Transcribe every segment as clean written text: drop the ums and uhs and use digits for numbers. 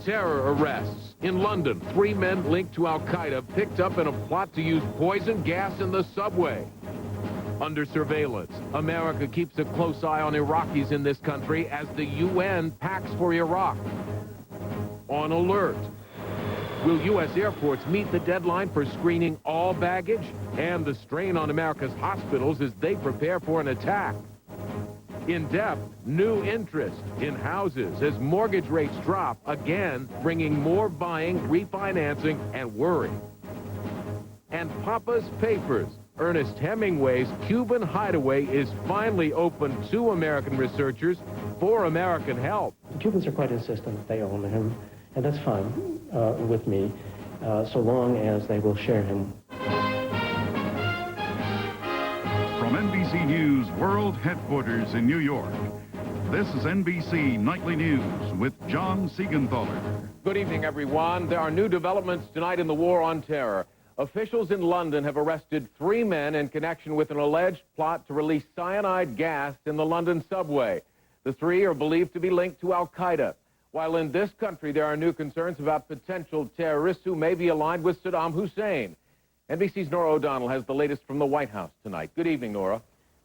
Terror arrests. In London, 3 men linked to Al-Qaeda picked up in a plot to use poison gas in the subway. Under surveillance, America keeps a close eye on Iraqis in this country as the UN packs for Iraq. On alert. Will U.S. airports meet the deadline for screening all baggage? And the strain on America's hospitals as they prepare for an attack. In depth, new interest in houses as mortgage rates drop again, bringing more buying, refinancing, and worry. And Papa's Papers. Ernest Hemingway's Cuban hideaway is finally open to American researchers for American help. The Cubans are quite insistent that they own him, and that's fine with me, so long as they will share him. From NBC News World Headquarters in New York, this is NBC Nightly News with John Siegenthaler. Good evening, everyone. There are new developments tonight in the war on terror. Officials in London have arrested 3 men in connection with an alleged plot to release cyanide gas in the London subway. The 3 are believed to be linked to Al-Qaeda. While in this country there are new concerns about potential terrorists who may be aligned with Saddam Hussein. NBC's Nora O'Donnell has the latest from the White House tonight. Good evening, Nora.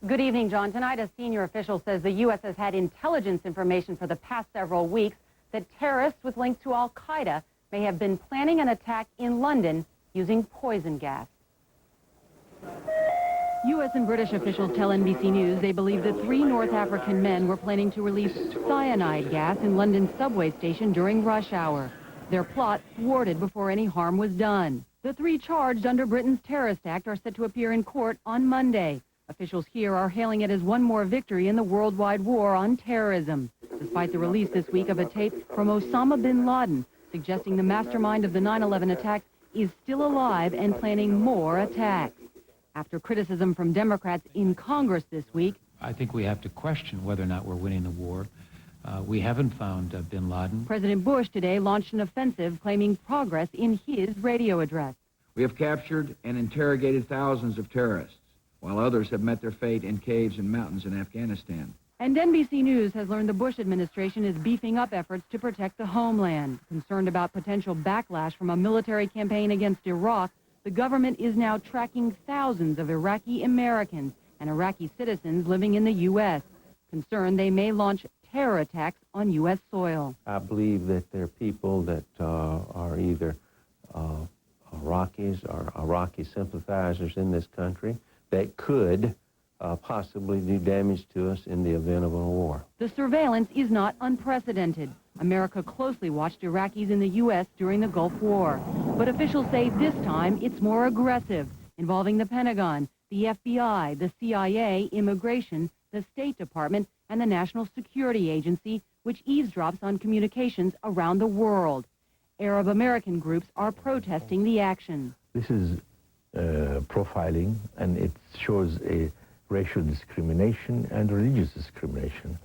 Good evening, John. Tonight, a senior official says the U.S. has had intelligence information for the past several weeks that terrorists with links to Al-Qaeda may have been planning an attack in London using poison gas. U.S. and British officials tell NBC News they believe that 3 North African men were planning to release cyanide gas in London's subway station during rush hour. Their plot thwarted before any harm was done. The 3 charged under Britain's Terrorist Act are set to appear in court on Monday. Officials here are hailing it as one more victory in the worldwide war on terrorism, despite the release this week of a tape from Osama bin Laden suggesting the mastermind of the 9/11 attacks is still alive and planning more attacks. After criticism from Democrats in Congress this week, I think we have to question whether or not we're winning the war. We haven't found bin Laden. President Bush today launched an offensive claiming progress in his radio address. We have captured and interrogated thousands of terrorists, while others have met their fate in caves and mountains in Afghanistan. And NBC News has learned the Bush administration is beefing up efforts to protect the homeland. Concerned about potential backlash from a military campaign against Iraq, the government is now tracking thousands of Iraqi Americans and Iraqi citizens living in the U.S. Concerned they may launch terror attacks on U.S. soil. I believe that there are people that are either Iraqis or Iraqi sympathizers in this country that could possibly do damage to us in the event of a war. The surveillance is not unprecedented. America closely watched Iraqis in the U.S. during the Gulf War. But officials say this time it's more aggressive, involving the Pentagon, the FBI, the CIA, immigration, the State Department, and the National Security Agency, which eavesdrops on communications around the world. Arab American groups are protesting the action. This is profiling, and it shows a racial discrimination and religious discrimination.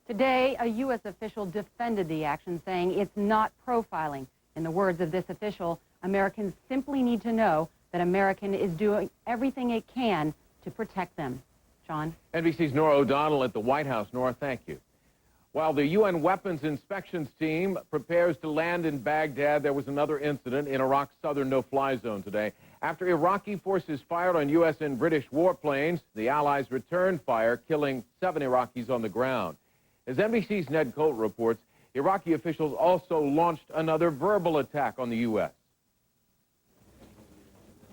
Today, a U.S. official defended the action, saying it's not profiling. In the words of this official, Americans simply need to know that America is doing everything it can to protect them. John? NBC's Nora O'Donnell at the White House. Nora, thank you. While the UN weapons inspections team prepares to land in Baghdad, there was another incident in Iraq's southern no-fly zone today. After Iraqi forces fired on U.S. and British warplanes, the Allies returned fire, killing 7 Iraqis on the ground. As NBC's Ned Colt reports, Iraqi officials also launched another verbal attack on the U.S.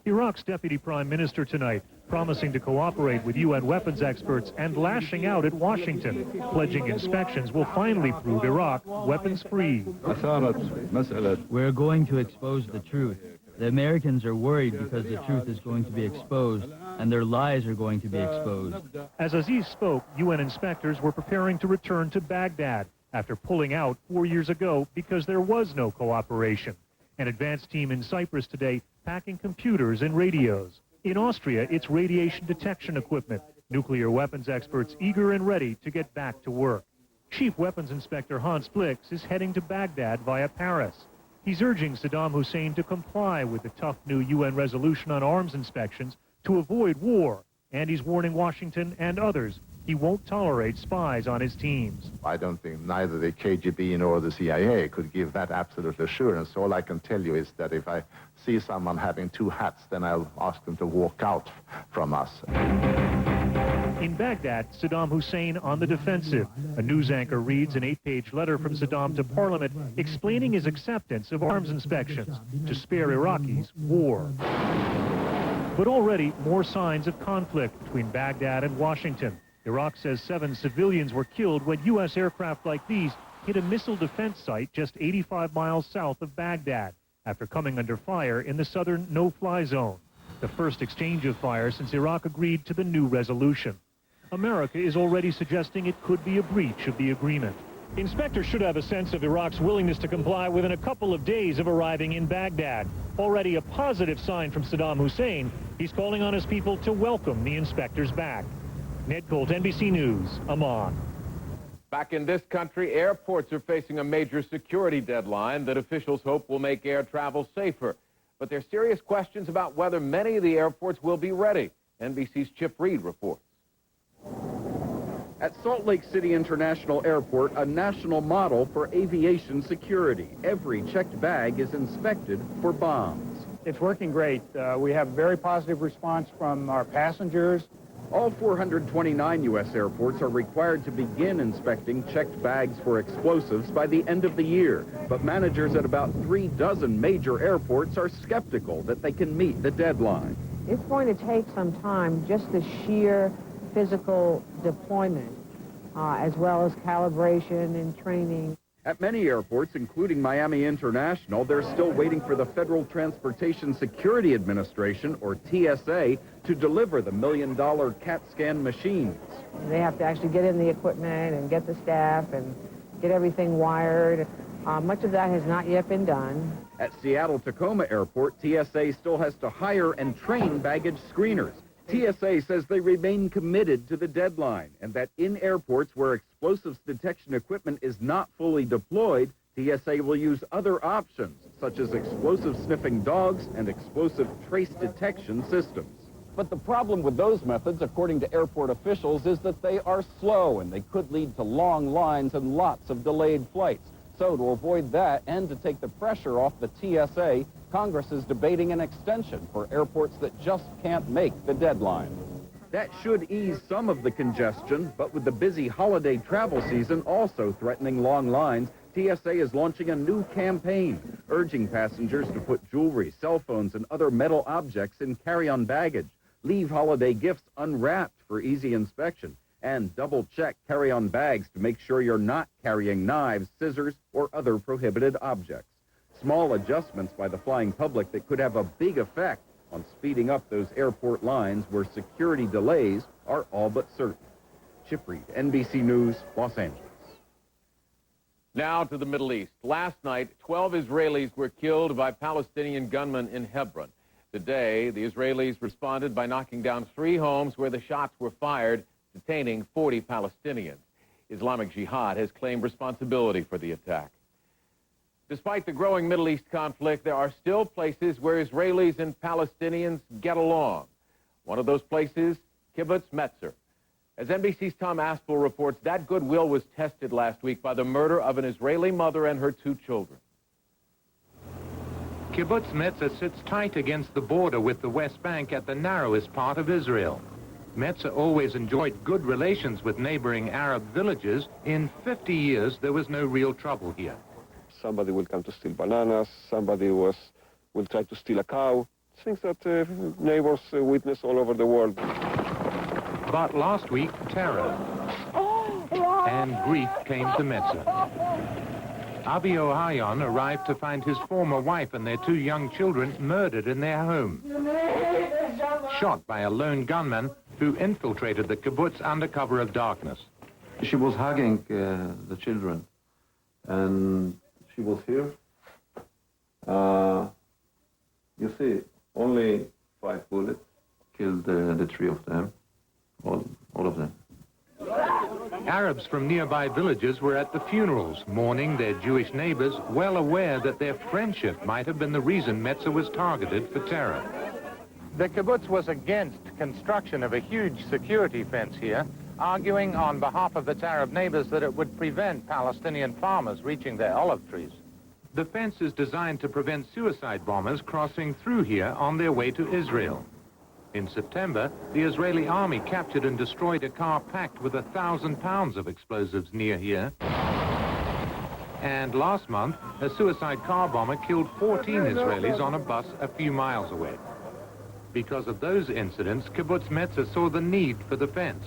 Iraq's deputy prime minister tonight promising to cooperate with UN weapons experts and lashing out at Washington, pledging inspections will finally prove Iraq weapons-free. We're going to expose the truth. The Americans are worried because the truth is going to be exposed, and their lies are going to be exposed. As Aziz spoke, UN inspectors were preparing to return to Baghdad after pulling out 4 years ago because there was no cooperation. An advanced team in Cyprus today packing computers and radios. In Austria, it's radiation detection equipment. Nuclear weapons experts eager and ready to get back to work. Chief Weapons Inspector Hans Blix is heading to Baghdad via Paris. He's urging Saddam Hussein to comply with the tough new UN resolution on arms inspections to avoid war. And he's warning Washington and others he won't tolerate spies on his teams. I don't think neither the KGB nor the CIA could give that absolute assurance. All I can tell you is that if I see someone having two hats, then I'll ask them to walk out from us. In Baghdad, Saddam Hussein on the defensive. A news anchor reads an 8-page letter from Saddam to Parliament explaining his acceptance of arms inspections to spare Iraqis war. But already more signs of conflict between Baghdad and Washington. Iraq says 7 civilians were killed when U.S. aircraft like these hit a missile defense site just 85 miles south of Baghdad after coming under fire in the southern no-fly zone. The first exchange of fire since Iraq agreed to the new resolution. America is already suggesting it could be a breach of the agreement. Inspectors should have a sense of Iraq's willingness to comply within a couple of days of arriving in Baghdad. Already a positive sign from Saddam Hussein. He's calling on his people to welcome the inspectors back. Ned Colt, NBC News, Amman. Back in this country, airports are facing a major security deadline that officials hope will make air travel safer. But there are serious questions about whether many of the airports will be ready. NBC's Chip Reed reports. At Salt Lake City International Airport, a national model for aviation security. Every checked bag is inspected for bombs. It's working great. We have very positive response from our passengers. All 429 U.S. airports are required to begin inspecting checked bags for explosives by the end of the year. But managers at about 3 dozen major airports are skeptical that they can meet the deadline. It's going to take some time, just the sheer physical deployment, as well as calibration and training. At many airports, including Miami International, they're still waiting for the Federal Transportation Security Administration, or TSA, to deliver the $1 million CAT scan machines. They have to actually get in the equipment and get the staff and get everything wired. Much of that has not yet been done. At Seattle-Tacoma Airport, TSA still has to hire and train baggage screeners. TSA says they remain committed to the deadline and that in airports where explosives detection equipment is not fully deployed, TSA will use other options, such as explosive sniffing dogs and explosive trace detection systems. But the problem with those methods, according to airport officials, is that they are slow and they could lead to long lines and lots of delayed flights. So to avoid that and to take the pressure off the TSA, Congress is debating an extension for airports that just can't make the deadline. That should ease some of the congestion, but with the busy holiday travel season also threatening long lines, TSA is launching a new campaign, urging passengers to put jewelry, cell phones, and other metal objects in carry-on baggage, leave holiday gifts unwrapped for easy inspection, and double-check carry-on bags to make sure you're not carrying knives, scissors, or other prohibited objects. Small adjustments by the flying public that could have a big effect on speeding up those airport lines where security delays are all but certain. Chip Reed, NBC News, Los Angeles. Now to the Middle East. Last night, 12 Israelis were killed by Palestinian gunmen in Hebron. Today, the Israelis responded by knocking down 3 homes where the shots were fired, detaining 40 Palestinians. Islamic Jihad has claimed responsibility for the attack. Despite the growing Middle East conflict, there are still places where Israelis and Palestinians get along. One of those places, Kibbutz Metzer. As NBC's Tom Aspel reports, that goodwill was tested last week by the murder of an Israeli mother and her 2 children. Kibbutz Metzer sits tight against the border with the West Bank at the narrowest part of Israel. Metzer always enjoyed good relations with neighboring Arab villages. In 50 years, there was no real trouble here. Somebody will come to steal bananas, somebody will try to steal a cow, things that neighbors witness all over the world. But last week, terror and grief came to Metzer. Abi Ohayon arrived to find his former wife and their 2 young children murdered in their home, shot by a lone gunman who infiltrated the kibbutz under cover of darkness. She was hugging the children, and she was here. You see, only 5 bullets killed the 3 of them, all of them. Arabs from nearby villages were at the funerals, mourning their Jewish neighbors, well aware that their friendship might have been the reason Metzer was targeted for terror. The kibbutz was against construction of a huge security fence here, arguing on behalf of its Arab neighbors that it would prevent Palestinian farmers reaching their olive trees. The fence is designed to prevent suicide bombers crossing through here on their way to Israel. In September, the Israeli army captured and destroyed a car packed with 1,000 pounds of explosives near here. And last month, a suicide car bomber killed 14 Israelis on a bus a few miles away. Because of those incidents, Kibbutz Metzah saw the need for the fence.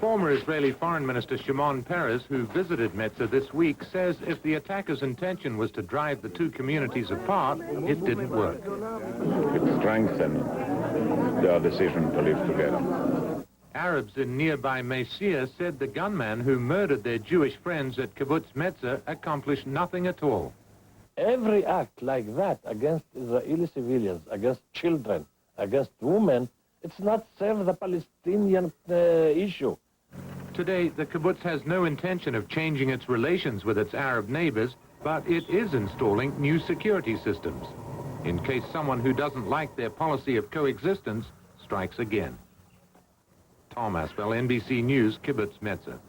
Former Israeli Foreign Minister Shimon Peres, who visited Metzah this week, says if the attacker's intention was to drive the two communities apart, it didn't work. It strengthened their decision to live together. Arabs in nearby Messiah said the gunman who murdered their Jewish friends at Kibbutz Metzah accomplished nothing at all. Every act like that against Israeli civilians, against children, against women, it's not serve the Palestinian issue. Today, the kibbutz has no intention of changing its relations with its Arab neighbors, but it is installing new security systems, in case someone who doesn't like their policy of coexistence strikes again. Tom Aspel, NBC News, Kibbutz Metzah.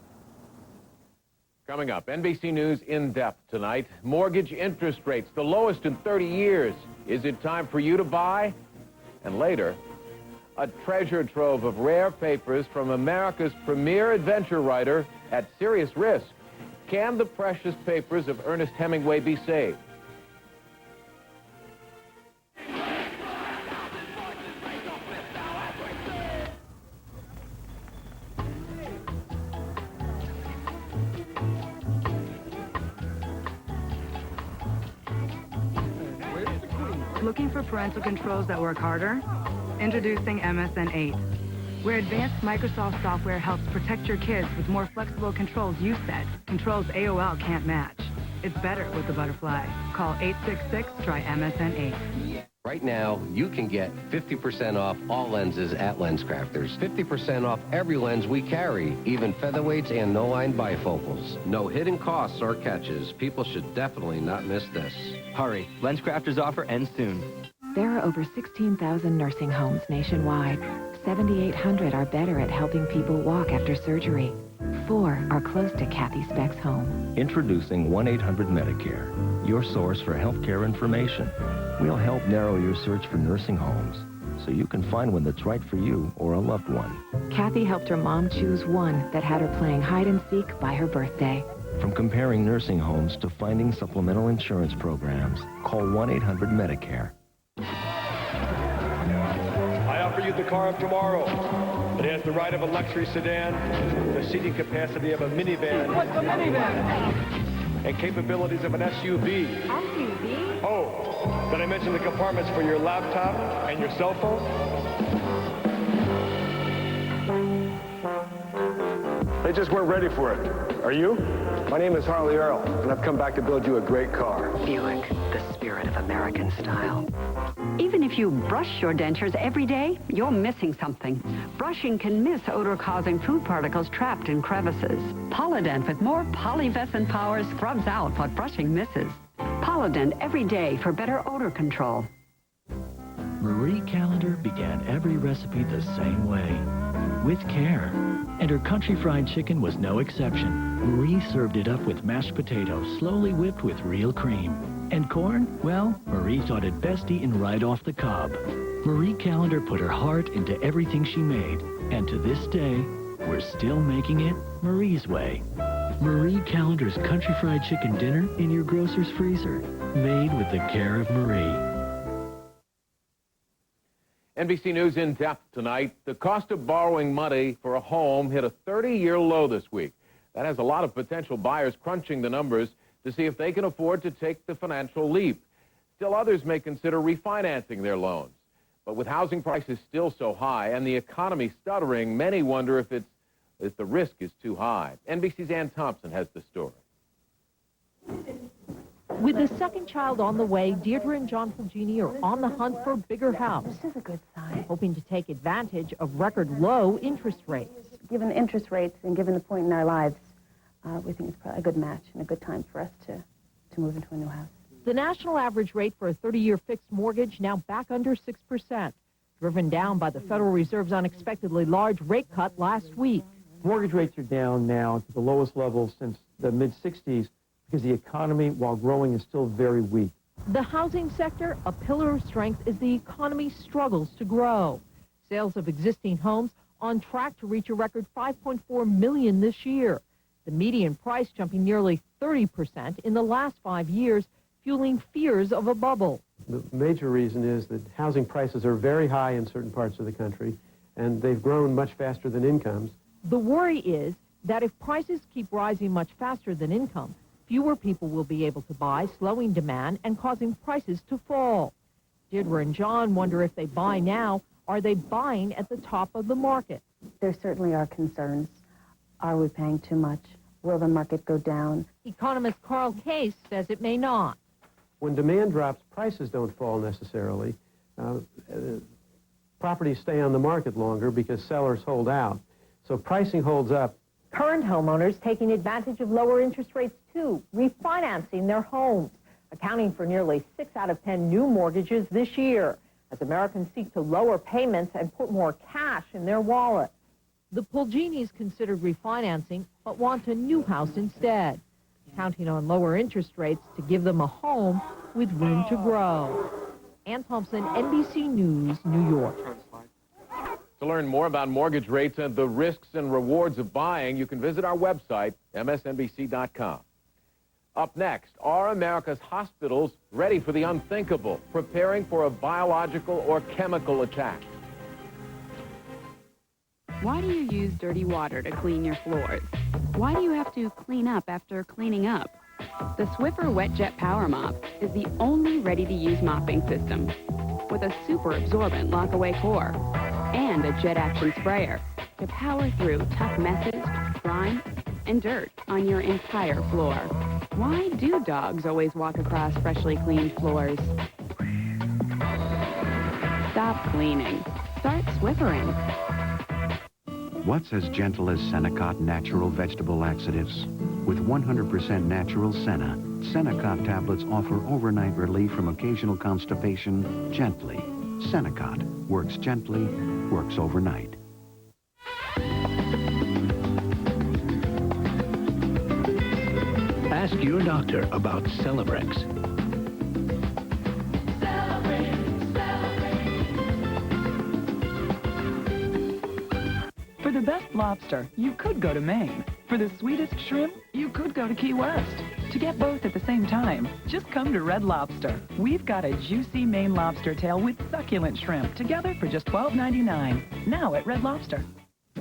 Coming up, NBC News in depth tonight. Mortgage interest rates, the lowest in 30 years. Is it time for you to buy? And later, a treasure trove of rare papers from America's premier adventure writer at serious risk. Can the precious papers of Ernest Hemingway be saved? Looking for parental controls that work harder? Introducing MSN 8, where advanced Microsoft software helps protect your kids with more flexible controls you set, controls AOL can't match. It's better with the Butterfly. Call 866-TRY-MSN 8. Right now, you can get 50% off all lenses at LensCrafters. 50% off every lens we carry, even featherweights and no-line bifocals. No hidden costs or catches. People should definitely not miss this. Hurry, LensCrafters offer ends soon. There are over 16,000 nursing homes nationwide. 7,800 are better at helping people walk after surgery. 4 are close to Kathy Speck's home. Introducing 1-800-MEDICARE, your source for healthcare information. We'll help narrow your search for nursing homes so you can find one that's right for you or a loved one. Kathy helped her mom choose one that had her playing hide and seek by her birthday. From comparing nursing homes to finding supplemental insurance programs, call 1-800-MEDICARE. I offer you the car of tomorrow. It has the ride of a luxury sedan, the seating capacity of a minivan. What's a minivan? And capabilities of an SUV. SUV? Oh, did I mention the compartments for your laptop and your cell phone? They just weren't ready for it. Are you? My name is Harley Earl, and I've come back to build you a great car. Buick, the spirit of American style. Even if you brush your dentures every day, you're missing something. Brushing can miss odor-causing food particles trapped in crevices. Polydent with more polyvescent power scrubs out what brushing misses. Polydent every day for better odor control. Marie Callender began every recipe the same way, with care. And her country fried chicken was no exception. Marie served it up with mashed potatoes, slowly whipped with real cream. And corn? Well, Marie thought it best eaten right off the cob. Marie Callender put her heart into everything she made. And to this day, we're still making it Marie's way. Marie Callender's country fried chicken dinner in your grocer's freezer. Made with the care of Marie. NBC News in depth tonight. The cost of borrowing money for a home hit a 30-year low this week. That has a lot of potential buyers crunching the numbers to see if they can afford to take the financial leap. Still, others may consider refinancing their loans. But with housing prices still so high and the economy stuttering, many wonder if the risk is too high. NBC's Ann Thompson has the story. With the second child on the way, Deirdre and John Fulgini are on the hunt for a bigger house. This is a good sign. Hoping to take advantage of record low interest rates. Given the interest rates and given the point in our lives, we think it's probably a good match and a good time for us to move into a new house. The national average rate for a 30-year fixed mortgage now back under 6%, driven down by the Federal Reserve's unexpectedly large rate cut last week. Mortgage rates are down now to the lowest level since the mid-'60s because the economy, while growing, is still very weak. The housing sector, a pillar of strength as the economy struggles to grow. Sales of existing homes on track to reach a record 5.4 million this year. The median price jumping nearly 30% in the last 5 years, fueling fears of a bubble. The major reason is that housing prices are very high in certain parts of the country, and they've grown much faster than incomes. The worry is that if prices keep rising much faster than income, fewer people will be able to buy, slowing demand and causing prices to fall. Deirdre and John wonder if they buy now, are they buying at the top of the market? There certainly are concerns. Are we paying too much? Will the market go down? Economist Carl Case says it may not. When demand drops, prices don't fall necessarily. Properties stay on the market longer because sellers hold out. So pricing holds up. Current homeowners taking advantage of lower interest rates, too, refinancing their homes, accounting for nearly 6 out of 10 new mortgages this year, as Americans seek to lower payments and put more cash in their wallet. The Pulginis considered refinancing, but want a new house instead, counting on lower interest rates to give them a home with room to grow. Ann Thompson, NBC News, New York. To learn more about mortgage rates and the risks and rewards of buying, you can visit our website, msnbc.com. Up next, are America's hospitals ready for the unthinkable, preparing for a biological or chemical attack? Why do you use dirty water to clean your floors? Why do you have to clean up after cleaning up? The Swiffer Wet Jet Power Mop is the only ready-to-use mopping system with a super absorbent lock-away core and a jet action sprayer to power through tough messes, grime, and dirt on your entire floor. Why do dogs always walk across freshly cleaned floors? Stop cleaning. Start Swiffering. What's as gentle as Senecot natural vegetable laxatives? With 100% natural Senna, Senecot tablets offer overnight relief from occasional constipation gently. Senecot works gently, works overnight. Ask your doctor about Celebrex. For the best lobster, you could go to Maine. For the sweetest shrimp, you could go to Key West. To get both at the same time, just come to Red Lobster. We've got a juicy Maine lobster tail with succulent shrimp together for just $12.99. Now at Red Lobster.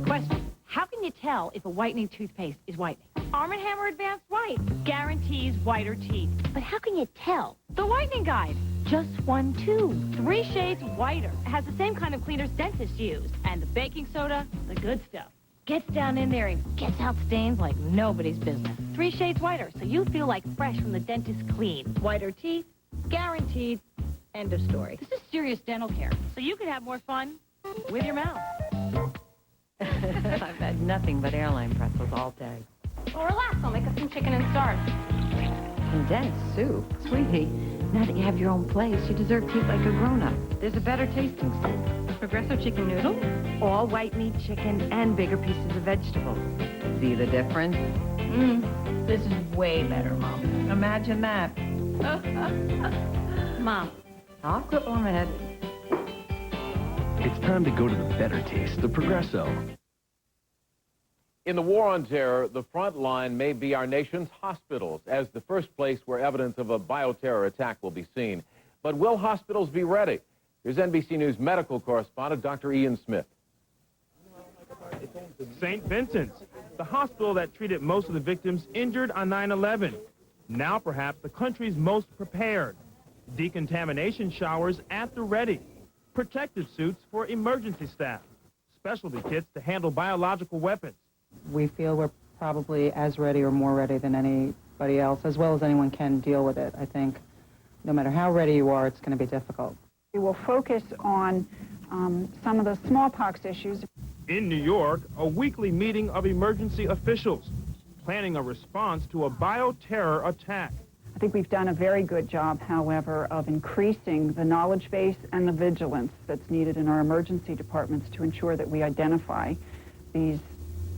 Question: how can you tell if a whitening toothpaste is whitening? Arm & Hammer Advanced White guarantees whiter teeth. But how can you tell? The Whitening Guide. Just 1 tube. 3 shades whiter. It has the same kind of cleaners dentists use. And the baking soda, the good stuff. Gets down in there and gets out stains like nobody's business. 3 shades whiter, so you feel like fresh from the dentist clean. Whiter teeth, guaranteed. End of story. This is serious dental care, so you can have more fun with your mouth. I've had nothing but airline pretzels all day. Well, relax. I'll make us some chicken and starch. Condensed soup? Sweetie, now that you have your own place, you deserve to eat like a grown-up. There's a better tasting soup. Progresso chicken noodle? All white meat chicken and bigger pieces of vegetables. See the difference? This is way better, Mom. Imagine that. Mom. I'll quit on my head. It's time to go to the better taste, the Progresso. In the war on terror, the front line may be our nation's hospitals as the first place where evidence of a bioterror attack will be seen. But will hospitals be ready? Here's NBC News medical correspondent Dr. Ian Smith. St. Vincent's, the hospital that treated most of the victims injured on 9/11. Now perhaps the country's most prepared. Decontamination showers at the ready. Protective suits for emergency staff. Specialty kits to handle biological weapons. We feel we're probably as ready or more ready than anybody else, as well as anyone can deal with it. I think no matter how ready you are, it's going to be difficult. We will focus on some of the smallpox issues. In New York, a weekly meeting of emergency officials planning a response to a bioterror attack. I think we've done a very good job, however, of increasing the knowledge base and the vigilance that's needed in our emergency departments to ensure that we identify these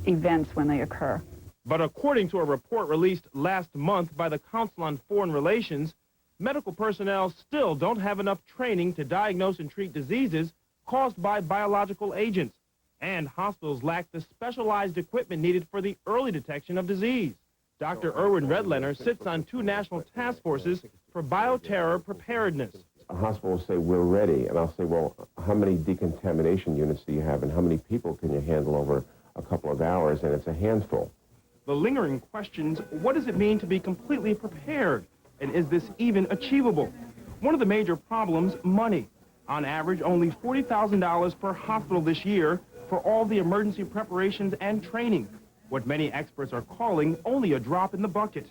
events when they occur. But according to a report released last month by the Council on Foreign Relations, medical personnel still don't have enough training to diagnose and treat diseases caused by biological agents, and hospitals lack the specialized equipment needed for the early detection of disease. Dr. Erwin Redlener sits on 2 national task forces for bioterror preparedness. A hospital will say, we're ready, and I'll say, well, how many decontamination units do you have, and how many people can you handle over a couple of hours? And it's a handful. The lingering questions, what does it mean to be completely prepared? And is this even achievable? One of the major problems, money. On average, only $40,000 per hospital this year for all the emergency preparations and training. What many experts are calling only a drop in the bucket.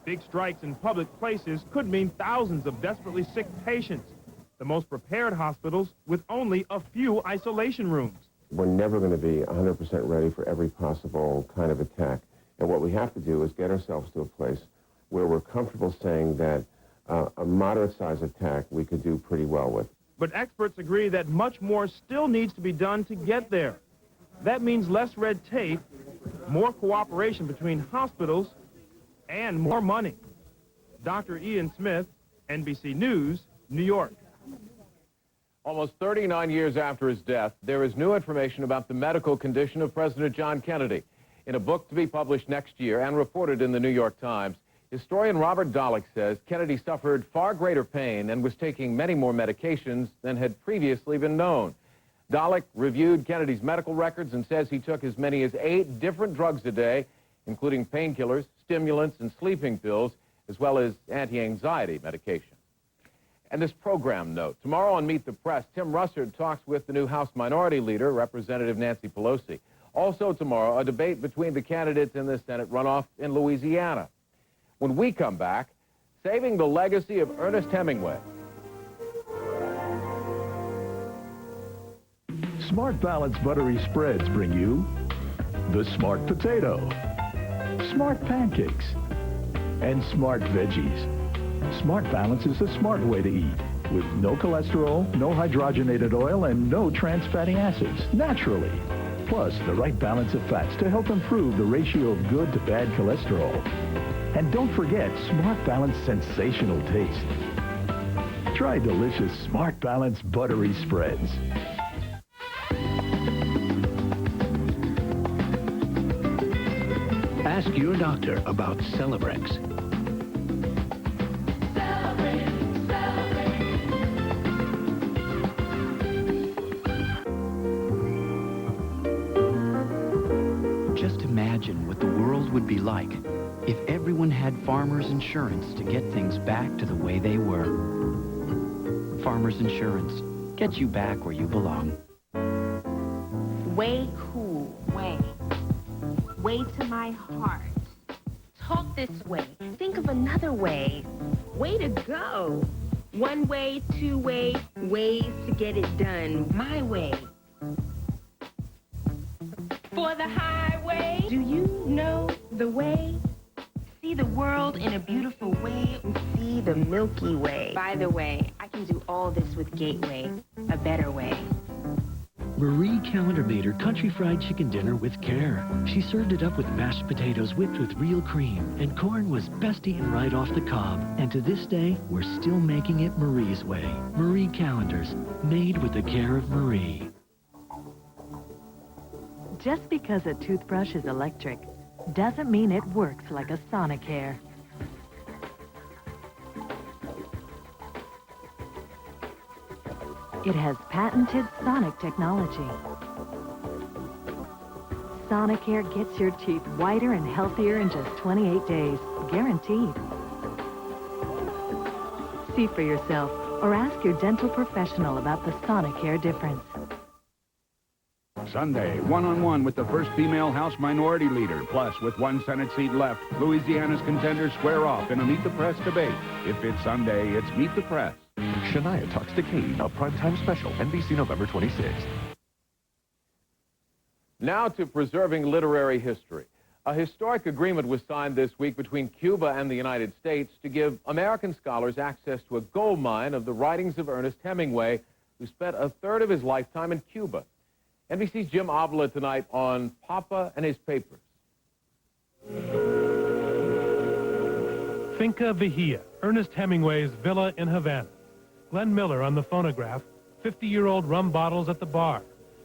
Big strikes in public places could mean thousands of desperately sick patients. The most prepared hospitals with only a few isolation rooms. We're never going to be 100% ready for every possible kind of attack. And what we have to do is get ourselves to a place where we're comfortable saying that a moderate-sized attack we could do pretty well with. But experts agree that much more still needs to be done to get there. That means less red tape, more cooperation between hospitals, and more money. Dr. Ian Smith, NBC News, New York. Almost 39 years after his death, there is new information about the medical condition of President John Kennedy. In a book to be published next year and reported in the New York Times, historian Robert Dolick says Kennedy suffered far greater pain and was taking many more medications than had previously been known. Dolick reviewed Kennedy's medical records and says he took as many as 8 different drugs a day, including painkillers, stimulants, and sleeping pills, as well as anti-anxiety medication. And this program note, tomorrow on Meet the Press, Tim Russert talks with the new House Minority Leader, Representative Nancy Pelosi. Also tomorrow, a debate between the candidates in the Senate runoff in Louisiana. When we come back, saving the legacy of Ernest Hemingway. Smart Balance Buttery Spreads bring you the Smart Potato, Smart Pancakes, and Smart Veggies. Smart Balance is the smart way to eat, with no cholesterol, no hydrogenated oil, and no trans fatty acids, naturally. Plus, the right balance of fats to help improve the ratio of good to bad cholesterol. And don't forget Smart Balance sensational taste. Try delicious Smart Balance Buttery Spreads. Ask your doctor about Celebrex. Just imagine what the world would be like if everyone had Farmers Insurance to get things back to the way they were. Farmers Insurance gets you back where you belong. Way cool. Way to my heart. Talk this way. Think of another way. Way to go. One way, two way, ways to get it done. My way. For the highway. Do you know the way? See the world in a beautiful way. See the Milky Way. By the way, I can do all this with Gateway. A better way. Marie Callender made her country fried chicken dinner with care. She served it up with mashed potatoes whipped with real cream, and corn was best eaten right off the cob. And to this day, we're still making it Marie's way. Marie Callender's, made with the care of Marie. Just because a toothbrush is electric doesn't mean it works like a Sonicare. It has patented sonic technology. Sonicare gets your teeth whiter and healthier in just 28 days, guaranteed. See for yourself or ask your dental professional about the Sonicare difference. Sunday, one-on-one with the first female House Minority Leader. Plus, with one Senate seat left, Louisiana's contenders square off in a Meet the Press debate. If it's Sunday, it's Meet the Press. Shania talks to Katie, a primetime special, NBC November 26th. Now to preserving literary history. A historic agreement was signed this week between Cuba and the United States to give American scholars access to a gold mine of the writings of Ernest Hemingway, who spent a third of his lifetime in Cuba. NBC's Jim Avila tonight on Papa and His Papers. Finca Vigía, Ernest Hemingway's villa in Havana. Glenn Miller on the phonograph, 50-year-old rum bottles at the bar.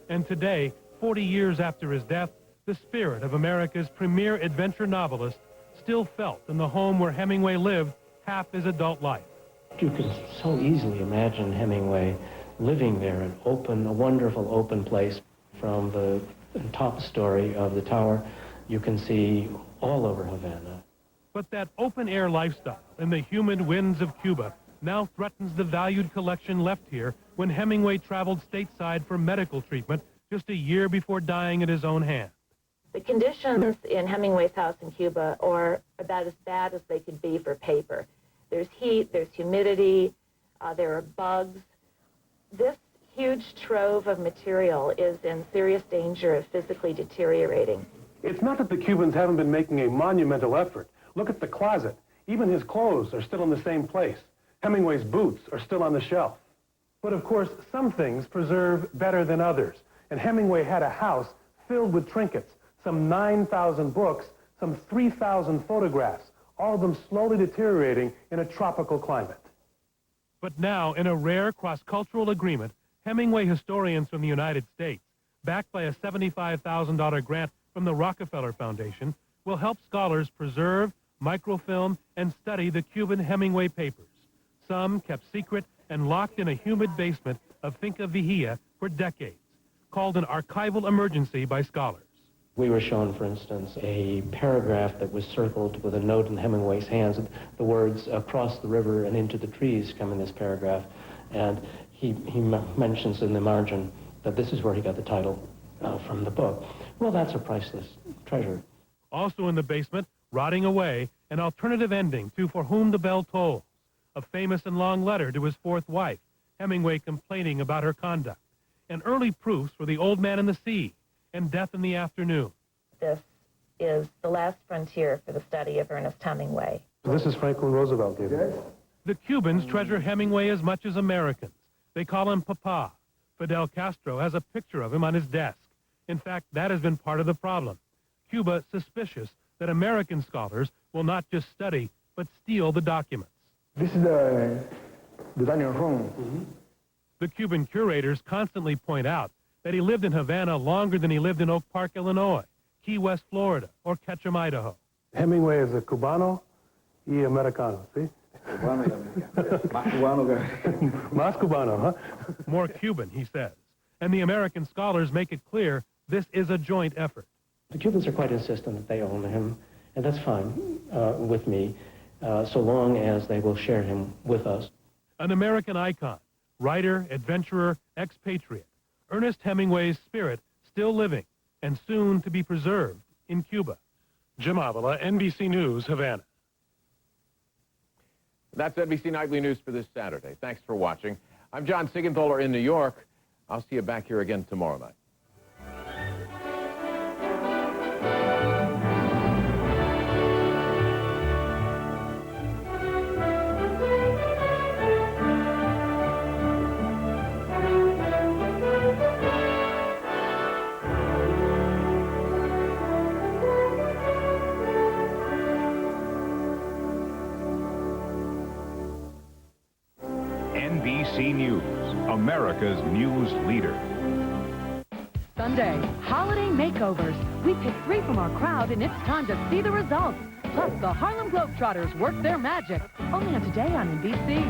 And today, 40 years after his death, the spirit of America's premier adventure novelist still felt in the home where Hemingway lived half his adult life. You can so easily imagine Hemingway living there, a wonderful open place. From the top story of the tower, you can see all over Havana. But that open-air lifestyle in the humid winds of Cuba now threatens the valued collection left here when Hemingway traveled stateside for medical treatment just a year before dying at his own hand. The conditions in Hemingway's house in Cuba are about as bad as they could be for paper. There's heat, there's humidity, there are bugs. This huge trove of material is in serious danger of physically deteriorating. It's not that the Cubans haven't been making a monumental effort. Look at the closet. Even his clothes are still in the same place. Hemingway's boots are still on the shelf. But of course, some things preserve better than others. And Hemingway had a house filled with trinkets, some 9,000 books, some 3,000 photographs, all of them slowly deteriorating in a tropical climate. But now, in a rare cross-cultural agreement, Hemingway historians from the United States, backed by a $75,000 grant from the Rockefeller Foundation, will help scholars preserve, microfilm, and study the Cuban Hemingway papers, some kept secret and locked in a humid basement of Finca Vigía for decades, called an archival emergency by scholars. We were shown, for instance, a paragraph that was circled with a note in Hemingway's hands. The words, "across the river and into the trees," come in this paragraph. And he mentions in the margin that this is where he got the title from the book. Well, that's a priceless treasure. Also in the basement, rotting away, an alternative ending to For Whom the Bell Tolls, a famous and long letter to his fourth wife, Hemingway complaining about her conduct, and early proofs for The Old Man and the Sea and Death in the Afternoon. This is the last frontier for the study of Ernest Hemingway. This is Franklin Roosevelt, David. The Cubans treasure Hemingway as much as Americans. They call him Papa. Fidel Castro has a picture of him on his desk. In fact, that has been part of the problem. Cuba suspicious that American scholars will not just study, but steal the documents. This is the dining room. The Cuban curators constantly point out that he lived in Havana longer than he lived in Oak Park, Illinois, Key West, Florida, or Ketchum, Idaho. Hemingway is a Cubano y Americano, see? Más Cubano, huh? More Cuban, he says. And the American scholars make it clear this is a joint effort. The Cubans are quite insistent that they own him, and that's fine with me, so long as they will share him with us. An American icon, writer, adventurer, expatriate. Ernest Hemingway's spirit still living and soon to be preserved in Cuba. Jim Avila, NBC News, Havana. That's NBC Nightly News for this Saturday. Thanks for watching. I'm John Siegenthaler in New York. I'll see you back here again tomorrow night. NBC News, America's news leader. Sunday, holiday makeovers. We picked 3 from our crowd, and it's time to see the results. Plus, the Harlem Globetrotters work their magic. Only on today on NBC.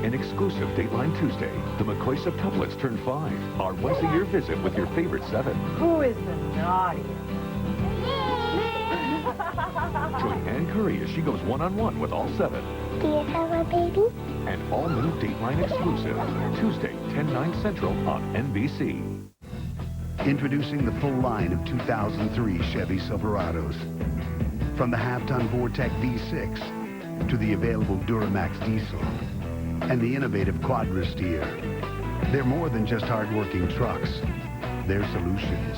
An exclusive Dateline Tuesday. The McCoy septuplets turn 5. Our once-a-year visit with your favorite 7. Who is the naughtiest? Join Ann Curry as she goes one-on-one with all 7. Do you have a baby? An all-new Dateline exclusive. Tuesday, 10/9 Central on NBC. Introducing the full line of 2003 Chevy Silverados. From the half-ton Vortec V6 to the available Duramax diesel and the innovative Quadra steer. They're more than just hard-working trucks. They're solutions.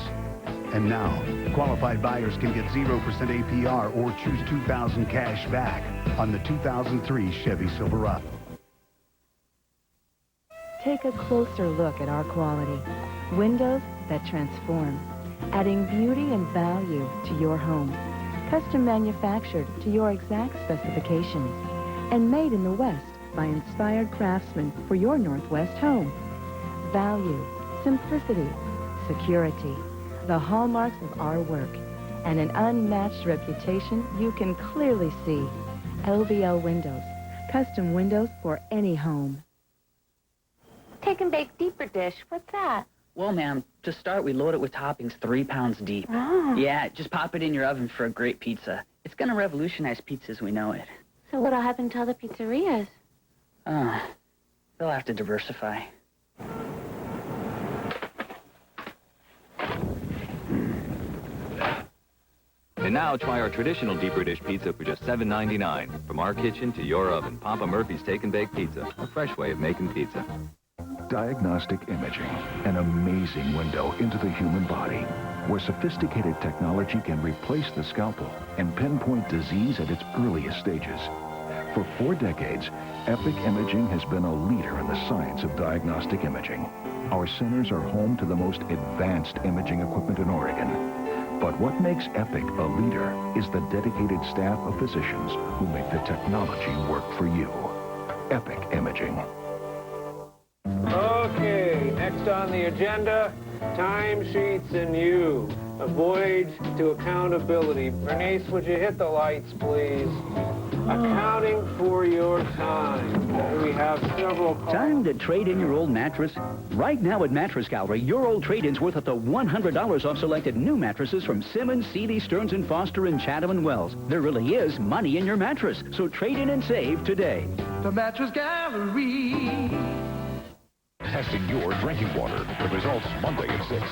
And now, qualified buyers can get 0% APR or choose $2,000 cash back on the 2003 Chevy Silverado. Take a closer look at our quality. Windows that transform, adding beauty and value to your home. Custom manufactured to your exact specifications. And made in the West by inspired craftsmen for your Northwest home. Value, simplicity, security, the hallmarks of our work, and an unmatched reputation you can clearly see. LVL Windows, custom windows for any home. Take and bake deeper dish. What's that? Well, ma'am, to start, we load it with toppings 3 pounds deep. Oh. Yeah, just pop it in your oven for a great pizza. It's going to revolutionize pizza as we know it. So what'll happen to other pizzerias? Oh, they'll have to diversify. And now try our traditional deeper dish pizza for just $7.99. From our kitchen to your oven, Papa Murphy's Take and Bake Pizza, a fresh way of making pizza. Diagnostic imaging, an amazing window into the human body, where sophisticated technology can replace the scalpel and pinpoint disease at its earliest stages. For 4 decades, Epic Imaging has been a leader in the science of diagnostic imaging. Our centers are home to the most advanced imaging equipment in Oregon. But what makes Epic a leader is the dedicated staff of physicians who make the technology work for you. Epic Imaging. Okay, next on the agenda, timesheets and you. A voyage to accountability. Bernice, would you hit the lights, please? Accounting for your time. We have several calls. Time to trade in your old mattress? Right now at Mattress Gallery, your old trade-in's worth up to $100 off selected new mattresses from Simmons, Sealy, Stearns & Foster, and Chatham & Wells. There really is money in your mattress, so trade in and save today. The Mattress Gallery. Testing your drinking water. The results Monday at 6.